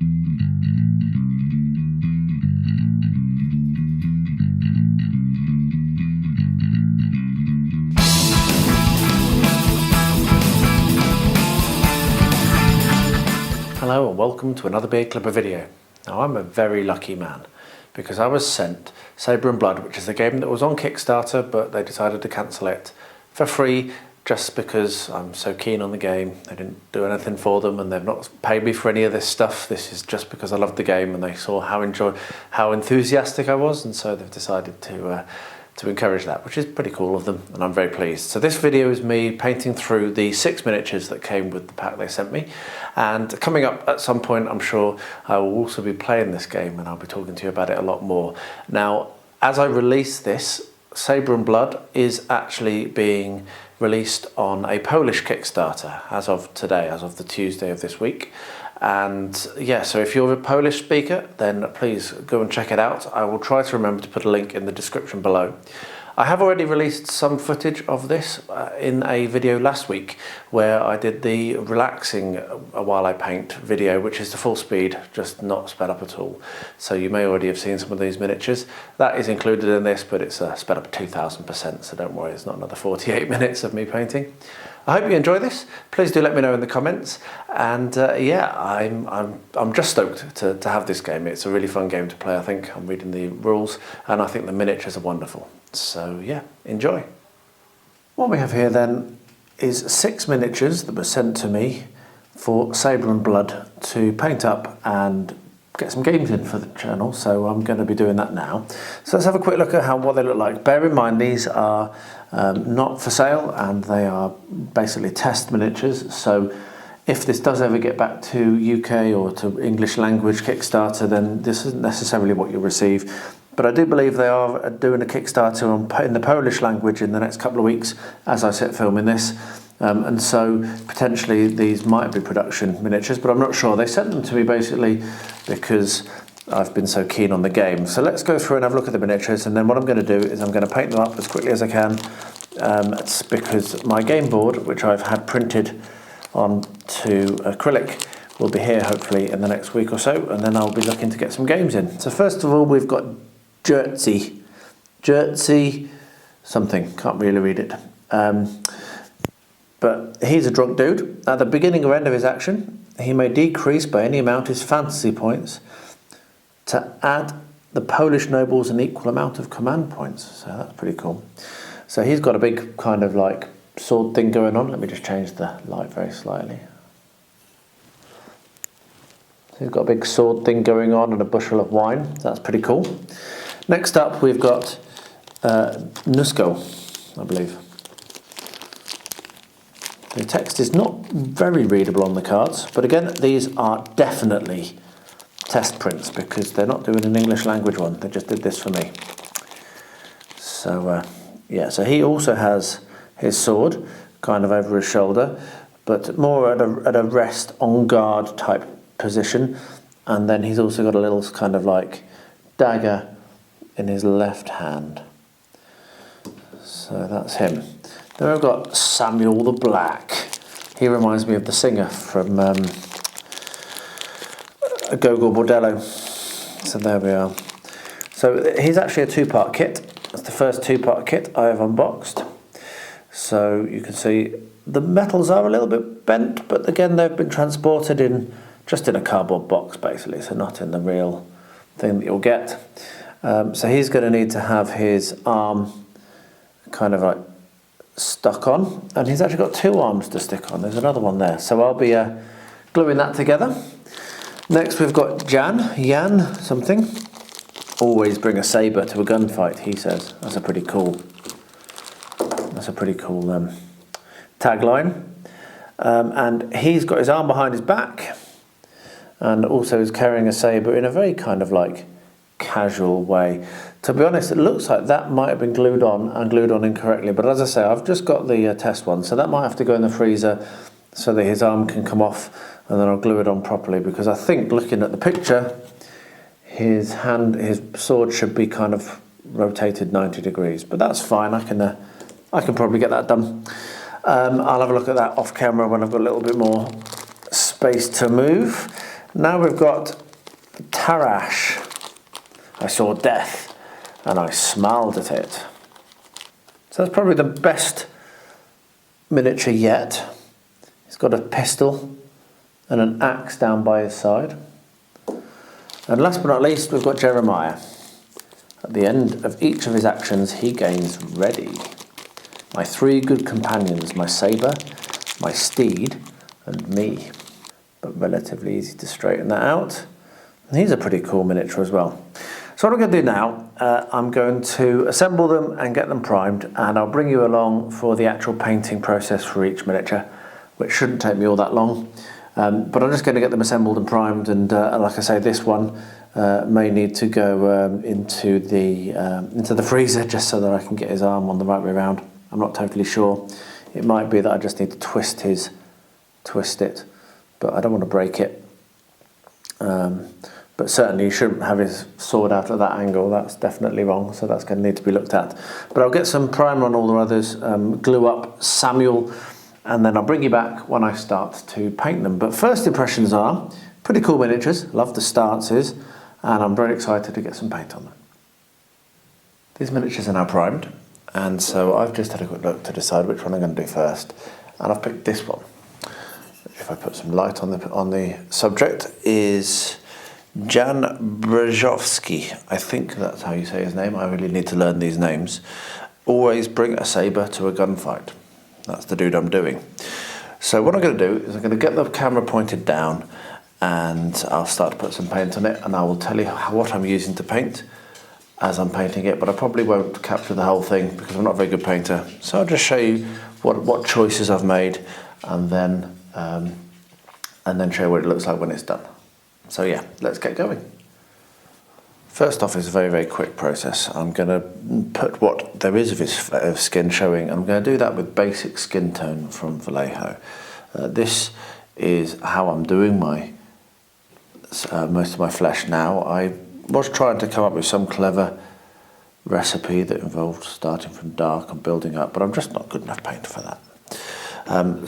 Hello and welcome to another Beard Clipper video. Now I'm a very lucky man because I was sent Sabre Blood, which is a game that was on Kickstarter but they decided to cancel it for free just because I'm so keen on the game. They didn't do anything for them and they've not paid me for any of this stuff. This is just because I loved the game and they saw how enthusiastic I was, and so they've decided to encourage that, which is pretty cool of them, and I'm very pleased. So this video is me painting through the 6 miniatures that came with the pack they sent me, and coming up at some point I'm sure I will also be playing this game and I'll be talking to you about it a lot more. Now, as I release this, Sabre Blood is actually being released on a Polish Kickstarter as of today, as of the Tuesday of this week. And yeah, so if you're a Polish speaker, then please go and check it out. I will try to remember to put a link in the description below. I have already released some footage of this in a video last week where I did the relaxing while I paint video, which is the full speed, just not sped up at all. So you may already have seen some of these miniatures. That is included in this, but it's sped up 2000%, so don't worry, it's not another 48 minutes of me painting. I hope you enjoy this. Please do let me know in the comments. And yeah, I'm just stoked to have this game. It's a really fun game to play, I think. I'm reading the rules and I think the miniatures are wonderful. So yeah, enjoy. What we have here then is 6 miniatures that were sent to me for Sabre Blood to paint up and get some games in for the channel, so I'm going to be doing that now. So let's have a quick look at what they look like. Bear in mind these are not for sale and they are basically test miniatures, so if this does ever get back to UK or to English language Kickstarter, then this isn't necessarily what you'll receive. But I do believe they are doing a Kickstarter in the Polish language in the next couple of weeks as I sit filming this. And so potentially these might be production miniatures, but I'm not sure. They sent them to me basically because I've been so keen on the game. So let's go through and have a look at the miniatures, and then what I'm going to do is I'm going to paint them up as quickly as I can. It's because my game board, which I've had printed onto acrylic, will be here hopefully in the next week or so, and then I'll be looking to get some games in. So first of all, we've got Jerzy something, can't really read it. But he's a drunk dude. At the beginning or end of his action, he may decrease by any amount his fantasy points to add the Polish nobles an equal amount of command points. So that's pretty cool. So he's got a big kind of like sword thing going on. Let me just change the light very slightly. So he's got a big sword thing going on and a bushel of wine. That's pretty cool. Next up, we've got Nusko, I believe. The text is not very readable on the cards, but again, these are definitely test prints because they're not doing an English language one. They just did this for me. So yeah, so he also has his sword kind of over his shoulder, but more at a rest on guard type position. And then he's also got a little kind of like dagger in his left hand. So that's him. Then we've got Samuel the Black. He reminds me of the singer from Go-Go Bordello. So there we are. So he's actually a 2-part kit. That's the first 2-part kit I have unboxed. So you can see the metals are a little bit bent, but again they've been transported just in a cardboard box basically, so not in the real thing that you'll get. So he's going to need to have his arm kind of like stuck on, and he's actually got 2 arms to stick on. There's another one there, so I'll be gluing that together. Next we've got Jan something. Always bring a saber to a gunfight, he says. That's a pretty cool tagline. And he's got his arm behind his back and also is carrying a saber in a very kind of like casual way. To be honest, it looks like that might have been glued on incorrectly, but as I say, I've just got the test one, so that might have to go in the freezer so that his arm can come off, and then I'll glue it on properly, because I think looking at the picture, his sword should be kind of rotated 90 degrees, but that's fine. I can probably get that done. I'll have a look at that off camera when I've got a little bit more space to move. Now we've got Tarash. I saw death and I smiled at it. So that's probably the best miniature yet. He's got a pistol and an axe down by his side. And last but not least, we've got Jeremiah. At the end of each of his actions, he gains ready. My 3 good companions, my sabre, my steed, and me. But relatively easy to straighten that out. And he's a pretty cool miniature as well. So what I'm going to do now, I'm going to assemble them and get them primed, and I'll bring you along for the actual painting process for each miniature, which shouldn't take me all that long. But I'm just going to get them assembled and primed, and like I say, this one may need to go into the freezer just so that I can get his arm on the right way around. I'm not totally sure. It might be that I just need to twist it, but I don't want to break it. But certainly you shouldn't have his sword out at that angle. That's definitely wrong, so that's going to need to be looked at. But I'll get some primer on all the others, glue up Samuel, and then I'll bring you back when I start to paint them. But first impressions are pretty cool miniatures, love the stances, and I'm very excited to get some paint on them. These miniatures are now primed, and so I've just had a quick look to decide which one I'm going to do first, and I've picked this one. If I put some light on the subject, is Jan Brzezowski. I think that's how you say his name. I really need to learn these names. Always bring a sabre to a gunfight. That's the dude I'm doing. So what I'm going to do is I'm going to get the camera pointed down, and I'll start to put some paint on it, and I will tell you what I'm using to paint as I'm painting it, but I probably won't capture the whole thing because I'm not a very good painter. So I'll just show you what choices I've made, and then show you what it looks like when it's done. So yeah, let's get going. First off, it's a very, very quick process. I'm going to put what there is of his skin showing. I'm going to do that with basic skin tone from Vallejo. This is how I'm doing my most of my flesh now. I was trying to come up with some clever recipe that involved starting from dark and building up, but I'm just not good enough painter for that.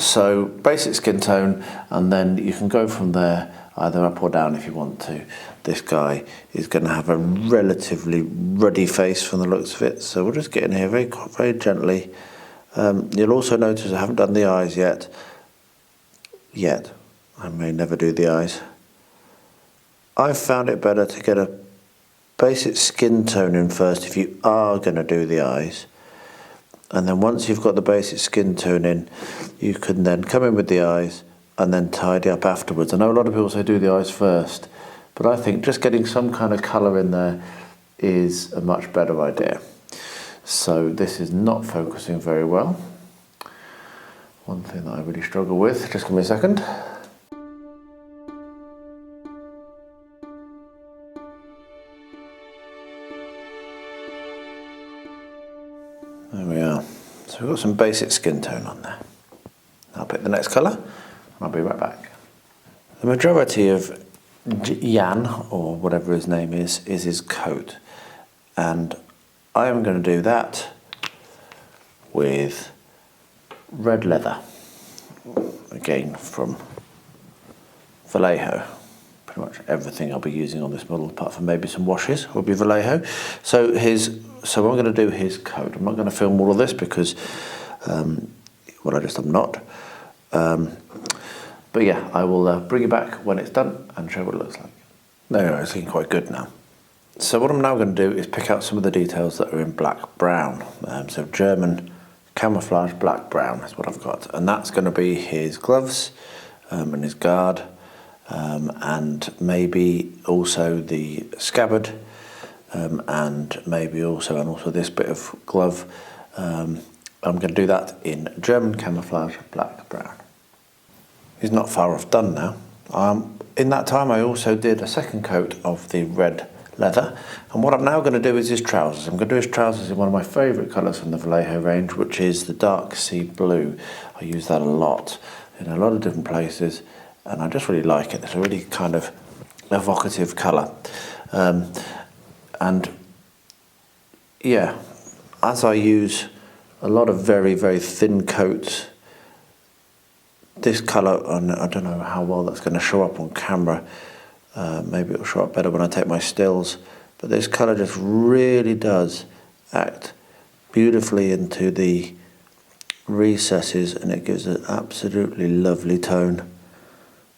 So basic skin tone, and then you can go from there either up or down if you want to. This guy is going to have a relatively ruddy face from the looks of it, so we'll just get in here very, very gently. You'll also notice I haven't done the eyes yet. I may never do the eyes. I've found it better to get a basic skin tone in first if you are going to do the eyes. And then once you've got the basic skin tone in, you can then come in with the eyes and then tidy up afterwards. I know a lot of people say do the eyes first, but I think just getting some kind of colour in there is a much better idea. So this is not focusing very well. One thing that I really struggle with, just give me a second. There we are. So we've got some basic skin tone on there. I'll pick the next colour. I'll be right back. The majority of Jan, or whatever his name is his coat. And I am going to do that with red leather. Again, from Vallejo. Pretty much everything I'll be using on this model, apart from maybe some washes, will be Vallejo. So I'm going to do his coat. I'm not going to film all of this because, I'm not. But yeah, I will bring you back when it's done and show what it looks like. There we go, it's looking quite good now. So what I'm now going to do is pick out some of the details that are in black-brown. So German camouflage black-brown is what I've got. And that's going to be his gloves and his guard, and maybe also the scabbard, and maybe also this bit of glove. I'm going to do that in German camouflage black-brown. He's not far off done now. In that time I also did a second coat of the red leather, and what I'm now going to do is his trousers. I'm going to do his trousers in one of my favourite colours from the Vallejo range, which is the dark sea blue. I use that a lot in a lot of different places, and I just really like it. It's a really kind of evocative colour. And yeah, as I use a lot of very, very thin coats, this colour, and I don't know how well that's going to show up on camera, Maybe it'll show up better when I take my stills. But this colour just really does act beautifully into the recesses, and it gives an absolutely lovely tone.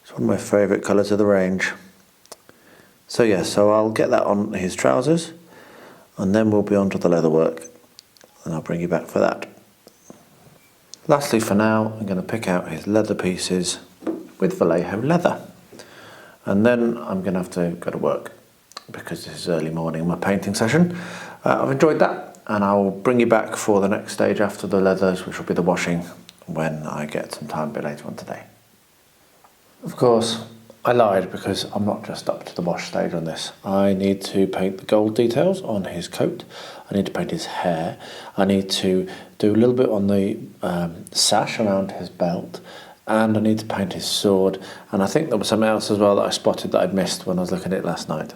It's one of my favourite colours of the range. So yeah, so I'll get that on his trousers, and then we'll be on to the leather work, and I'll bring you back for that. Lastly for now, I'm going to pick out his leather pieces with Vallejo leather. And then I'm going to have to go to work because this is early morning, my painting session. I've enjoyed that, and I'll bring you back for the next stage after the leathers, which will be the washing, when I get some time a bit later on today. Of course, I lied because I'm not just up to the wash stage on this. I need to paint the gold details on his coat. I need to paint his hair. I need to do a little bit on the sash around his belt. And I need to paint his sword, and I think there was something else as well that I spotted that I'd missed when I was looking at it last night.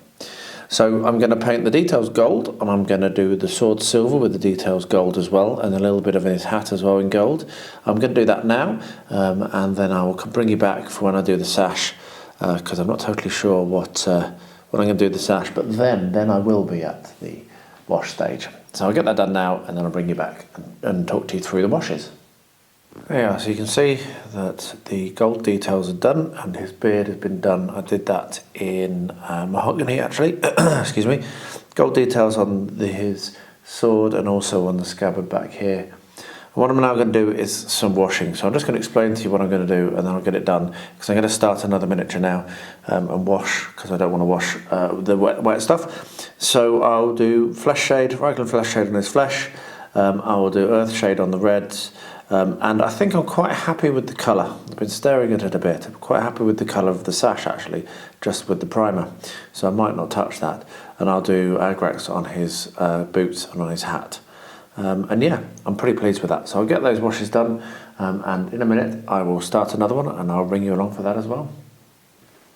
So I'm going to paint the details gold, and I'm going to do the sword silver with the details gold as well, and a little bit of his hat as well in gold. I'm going to do that now, and then I will bring you back for when I do the sash, because I'm not totally sure what I'm going to do with the sash, but then I will be at the wash stage. So I'll get that done now, and then I'll bring you back and talk to you through the washes. There you are, so you can see that the gold details are done and his beard has been done. I did that in mahogany actually, excuse me. Gold details on his sword and also on the scabbard back here. And what I'm now going to do is some washing. So I'm just going to explain to you what I'm going to do, and then I'll get it done, because I'm going to start another miniature now and wash, because I don't want to wash the wet stuff. So I'll do flesh shade, regular flesh shade on his flesh. I will do earth shade on the reds. And I think I'm quite happy with the colour. I've been staring at it a bit. I'm quite happy with the colour of the sash actually, just with the primer. So I might not touch that. And I'll do Agrax on his boots and on his hat. And yeah, I'm pretty pleased with that. So I'll get those washes done, and in a minute I will start another one, and I'll bring you along for that as well.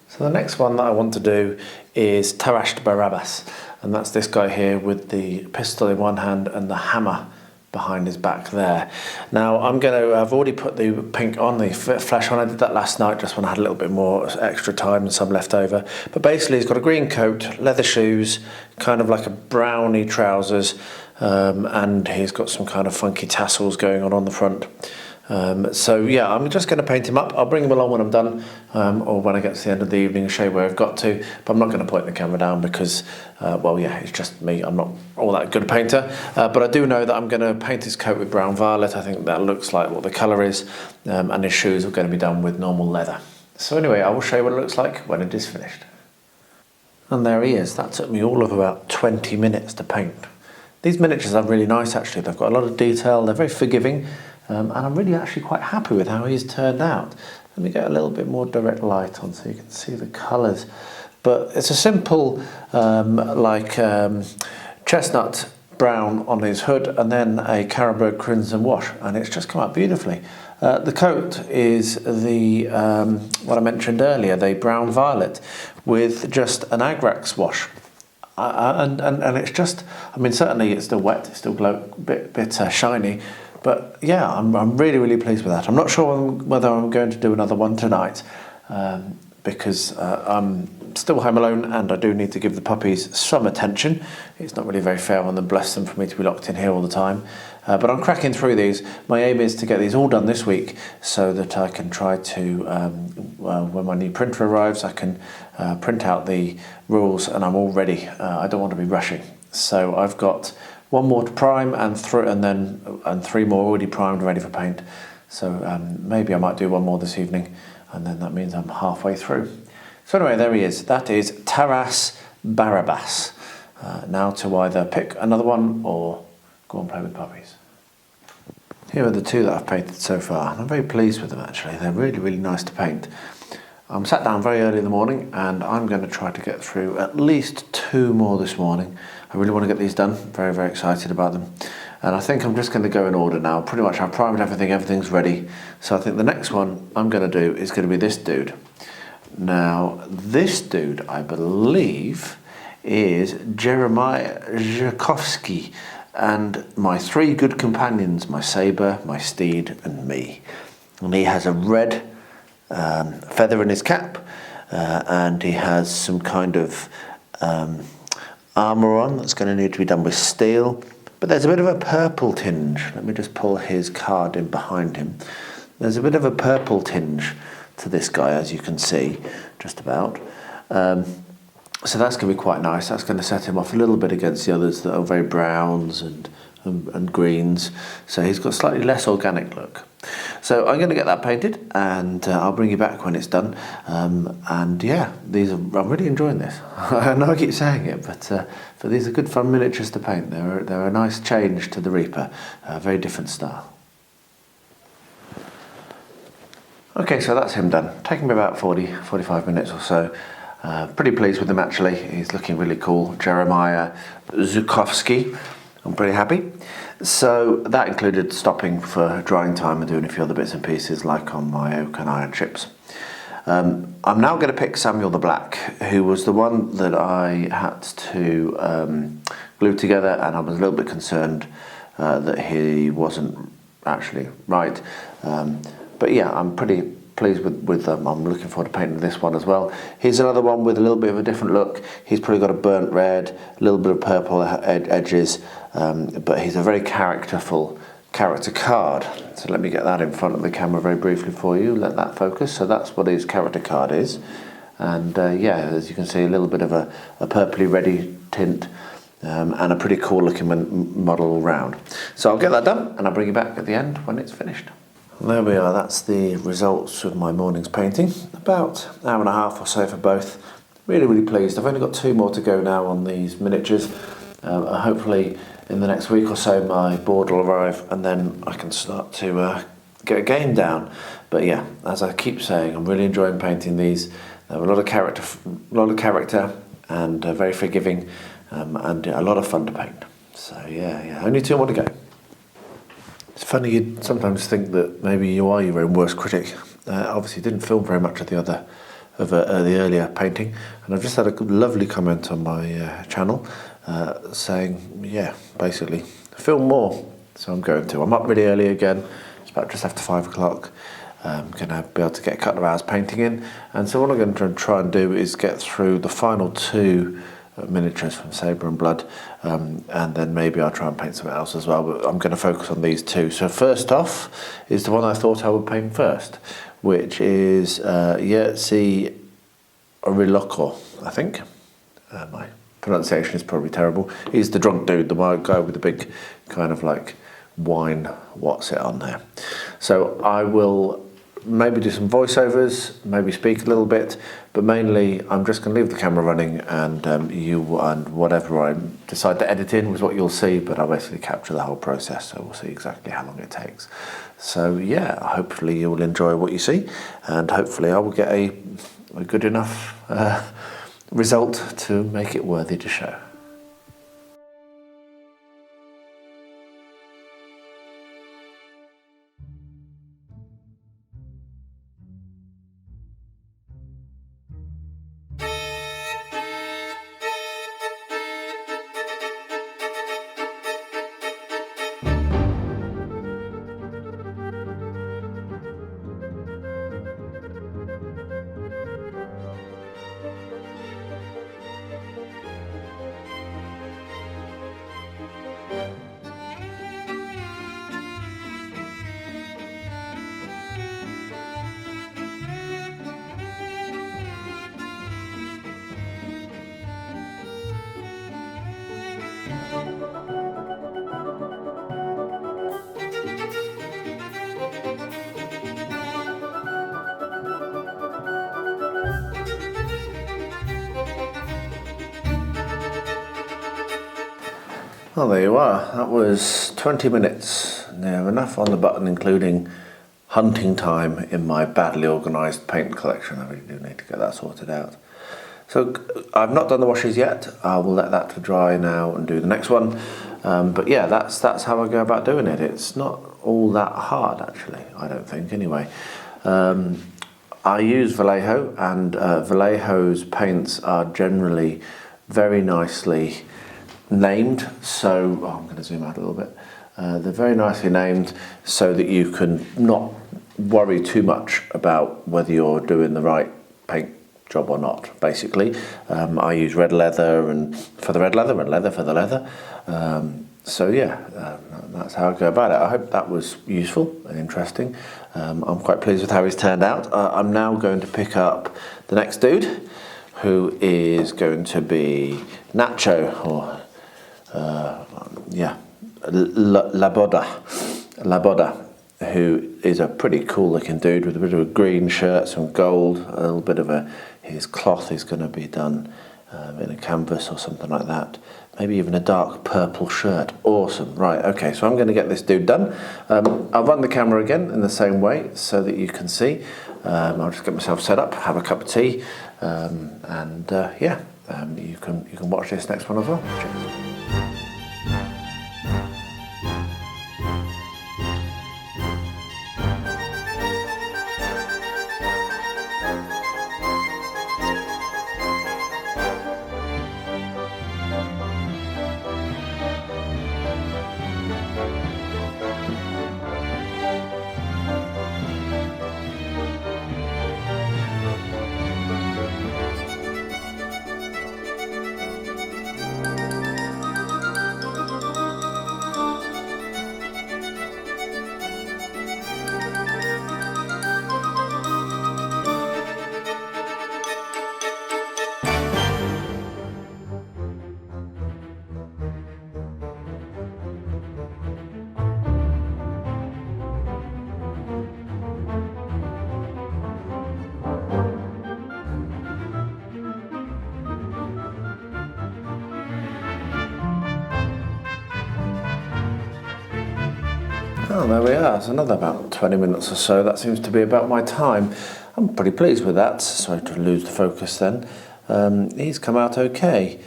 So the next one that I want to do is Tarashed Barabbas. And that's this guy here with the pistol in one hand and the hammer behind his back there. Now I've already put the pink on the flesh on. I did that last night just when I had a little bit more extra time and some left over. But basically he's got a green coat, leather shoes, kind of like a browny trousers, and he's got some kind of funky tassels going on the front. So yeah, I'm just going to paint him up. I'll bring him along when I'm done, or when I get to the end of the evening and show you where I've got to, but I'm not going to point the camera down because, well yeah, it's just me. I'm not all that good a painter, but I do know that I'm going to paint his coat with brown violet. I think that looks like what the colour is, and his shoes are going to be done with normal leather. So anyway, I will show you what it looks like when it is finished. And there he is. That took me all of about 20 minutes to paint. These miniatures are really nice actually. They've got a lot of detail, they're very forgiving. And I'm really actually quite happy with how he's turned out. Let me get a little bit more direct light on so you can see the colours. But it's a simple chestnut brown on his hood, and then a Carroburg crimson wash, and it's just come out beautifully. The coat is the what I mentioned earlier, the brown violet with just an Agrax wash. And it's just, I mean, certainly it's still wet, it's still bit shiny. But yeah, I'm really pleased with that. I'm not sure whether I'm going to do another one tonight, because I'm still home alone and I do need to give the puppies some attention. It's not really very fair on them, bless them, for me to be locked in here all the time. But I'm cracking through these. My aim is to get these all done this week so that I can try to, when my new printer arrives, I can print out the rules and I'm all ready. I don't want to be rushing. So I've got one more to prime and three more already primed, ready for paint. So maybe I might do one more this evening, and then that means I'm halfway through. So anyway, there he is. That is Tarashed Barabbas. Now to either pick another one or go and play with puppies. Here are the two that I've painted so far, and I'm very pleased with them actually. They're really nice to paint. I'm sat down very early in the morning and I'm going to try to get through at least 2 more this morning. I really want to get these done, very excited about them. And I think I'm just going to go in order now. Pretty much I've primed everything, everything's ready. So I think the next one I'm going to do is going to be this dude. Now this dude, I believe, is Jeremiah Zhukovsky, and my 3 good companions, my sabre, my steed and me. And he has a red feather in his cap, and he has some kind of armour on that's going to need to be done with steel. But there's a bit of a purple tinge. Let me just pull his card in behind him. There's a bit of a purple tinge to this guy, as you can see, just about. So that's going to be quite nice. That's going to set him off a little bit against the others that are very browns and greens. So he's got a slightly less organic look. So I'm going to get that painted, and I'll bring you back when it's done. And yeah, I'm really enjoying this. I know I keep saying it, but these are good fun miniatures to paint. They're a nice change to the Reaper, a very different style. Okay, so that's him done. Taking me about 45 minutes or so. Pretty pleased with him actually. He's looking really cool. Jeremiah Zukowski. I'm pretty happy. So that included stopping for drying time and doing a few other bits and pieces like on my oak and iron chips. I'm now going to pick Samuel the Black, who was the one that I had to glue together, and I was a little bit concerned that he wasn't actually right. But yeah, I'm pretty pleased with them. I'm looking forward to painting this one as well. Here's another one with a little bit of a different look. He's probably got a burnt red, a little bit of purple edges, but he's a very characterful character card. So let me get that in front of the camera very briefly for you, let that focus. So that's what his character card is. And yeah, as you can see, a little bit of a purpley reddy tint, and a pretty cool looking model all round. So I'll get that done and I'll bring you back at the end when it's finished. There we are, that's the results of my morning's painting. About an hour and a half or so for both. Really pleased. I've only got 2 more to go now on these miniatures. Hopefully in the next week or so my board will arrive, and then I can start to get a game down. But yeah, as I keep saying, I'm really enjoying painting these. They have a lot of character and very forgiving, and a lot of fun to paint. So yeah, only 2 more to go. It's funny, you'd sometimes think that maybe you are your own worst critic. Obviously didn't film very much of the earlier painting, and I've just had a lovely comment on my channel saying, yeah, basically, film more. So I'm going to. I'm up really early again. It's about just after 5 o'clock. I'm going to be able to get a couple of hours painting in, and so what I'm going to try and do is get through the final 2 miniatures from Sabre and Blood, and then maybe I'll try and paint something else as well, but I'm going to focus on these 2. So first off is the one I thought I would paint first, which is Yertsi Oriloko, I think. My pronunciation is probably terrible. He's the drunk dude, the white guy with the big kind of like wine what's it on there. So I will maybe do some voiceovers, maybe speak a little bit, but mainly I'm just going to leave the camera running, and whatever I decide to edit in was what you'll see, but I'll basically capture the whole process, so we'll see exactly how long it takes. So yeah, hopefully you'll enjoy what you see, and hopefully I will get a good enough result to make it worthy to show. Well, there you are. That was 20 minutes. Now, enough on the button, including hunting time in my badly organised paint collection. I really do need to get that sorted out. So I've not done the washes yet. I will let that to dry now and do the next one. But yeah, that's how I go about doing it. It's not all that hard, actually, I don't think, anyway. I use Vallejo, and Vallejo's paints are generally very nicely named, so I'm going to zoom out a little bit. They're very nicely named so that you can not worry too much about whether you're doing the right paint job or not, basically. I use red leather and for the red leather and leather for the leather. So yeah, that's how I go about it. I hope that was useful and interesting. I'm quite pleased with how he's turned out. I'm now going to pick up the next dude, who is going to be Nacho, or Laboda, who is a pretty cool looking dude with a bit of a green shirt, some gold, a little bit of his cloth is going to be done in a canvas or something like that. Maybe even a dark purple shirt. Awesome. Right, okay, so I'm going to get this dude done. I'll run the camera again in the same way so that you can see. I'll just get myself set up, have a cup of tea, and you can watch this next one as well. Cheers. Oh, there we are. It's another about 20 minutes or so. That seems to be about my time. I'm pretty pleased with that. Sorry to lose the focus then. He's come out okay.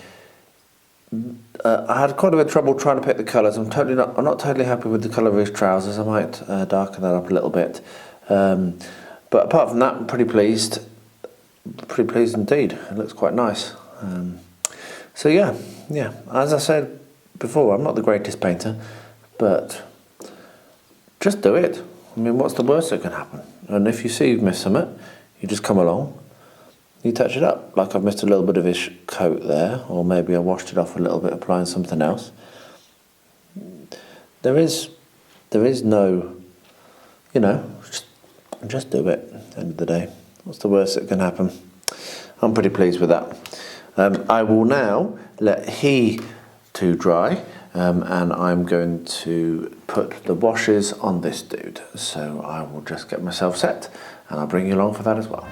I had quite a bit of trouble trying to pick the colours. I'm not totally happy with the colour of his trousers. I might darken that up a little bit. But apart from that, I'm pretty pleased. Pretty pleased indeed. It looks quite nice. So yeah. As I said before, I'm not the greatest painter, but just do it. I mean, what's the worst that can happen? And if you see you've missed something, you just come along, you touch it up. Like I've missed a little bit of his coat there, or maybe I washed it off a little bit applying something else. There is no, just do it at the end of the day. What's the worst that can happen? I'm pretty pleased with that. I will now let he to dry. And I'm going to put the washes on this dude. So I will just get myself set and I'll bring you along for that as well.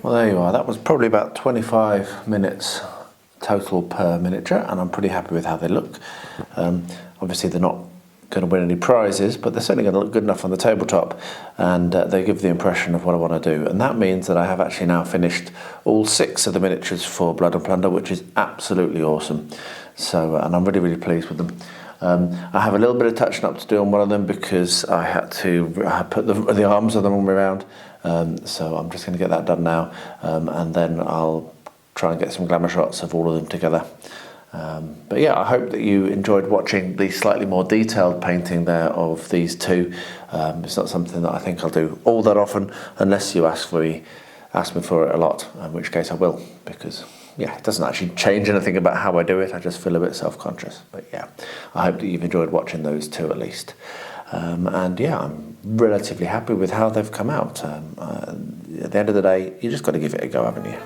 Well, there you are. That was probably about 25 minutes total per miniature, and I'm pretty happy with how they look. Obviously they're not going to win any prizes, but they're certainly going to look good enough on the tabletop, and they give the impression of what I want to do. And that means that I have actually now finished all 6 of the miniatures for Blood and Plunder, which is absolutely awesome. So, and I'm really pleased with them. I have a little bit of touching up to do on one of them because I had to put the arms of them all around. So I'm just going to get that done now, and then I'll try and get some glamour shots of all of them together. But yeah, I hope that you enjoyed watching the slightly more detailed painting there of these two. It's not something that I think I'll do all that often unless you ask me for it a lot, in which case I will, because yeah, it doesn't actually change anything about how I do it. I just feel a bit self-conscious. But yeah, I hope that you've enjoyed watching those two at least. And yeah, I'm relatively happy with how they've come out. At the end of the day, you just got to give it a go, haven't you?